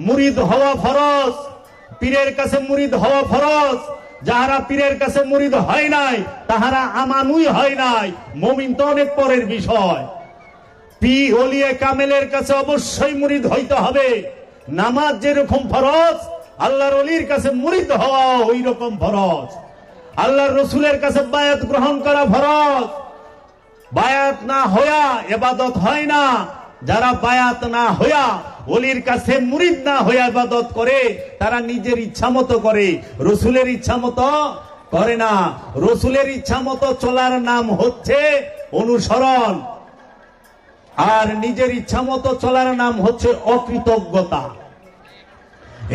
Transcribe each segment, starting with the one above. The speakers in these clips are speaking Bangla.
মুরিদ হওয়া ফরজ, পীরের কাছে মুরিদ হওয়া ফরজ। যাহারা পীরের কাছে মুরিদ হয় নাই তাহারা আমানুই হয় নাই। মুমিন তো অনেক পরের বিষয়। পীর ওলিয়ে কামেলের কাছে অবশ্যই মুরিদ হইতে হবে। নামাজ যেরকম ফরজ, আল্লাহর ওলির কাছে মুরিদ হওয়া ওই রকম ফরজ। আল্লাহর রসুলের কাছে বায়াত গ্রহণ করা ফরজ। বায়াত না হইয়া ইবাদত হয় না। যারা বায়াত না হইয়া ওলির কাছে মুরিদ না হইয়া ইবাদত করে তারা নিজের ইচ্ছা মতো করে, রসুলের ইচ্ছা মতো করে না। রসুলের ইচ্ছা মতো চলার নাম হচ্ছে অনুসরণ, আর নিজের ইচ্ছা মতো চলার নাম হচ্ছে অকৃতজ্ঞতা।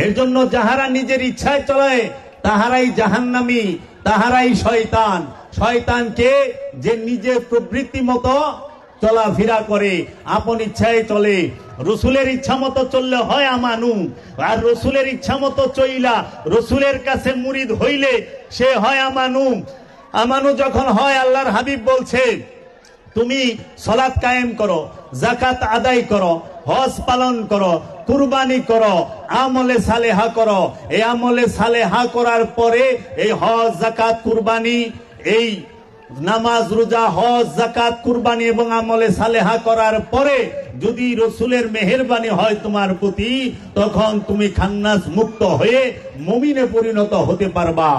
এর জন্য যাহারা নিজের ইচ্ছায় চলে তাহারাই জাহান্নামী, তাহারাই শয়তান। শয়তানকে যে নিজের প্রবৃত্তি মতো চলাফেরা করে, আপন ইচ্ছায় চলে। রসুলের ইচ্ছা মতো চললে হয় আমানু, আর রসুলের ইচ্ছা মতো চইলা রসুলের কাছে মুরিদ হইলে সে হয় আমানু। আমানু যখন হয়, আল্লাহর হাবিব বলছে তুমি সালাত কায়েম করো, যাকাত আদায় করো, হজ পালন করো, কুরবানি করো, আমলে সালেহা করো। এই আমলে সালেহা করার পরে এই হজ, যাকাত, কুরবানি, এই নামাজ, রোজা, হজ, যাকাত, কুরবানি এবং আমলে সালেহা করার পরে যদি রসুলের মেহেরবানি হয় তোমার প্রতি, তখন তুমি খান্নাস মুক্ত হয়ে মুমিনে পরিণত হতে পারবা।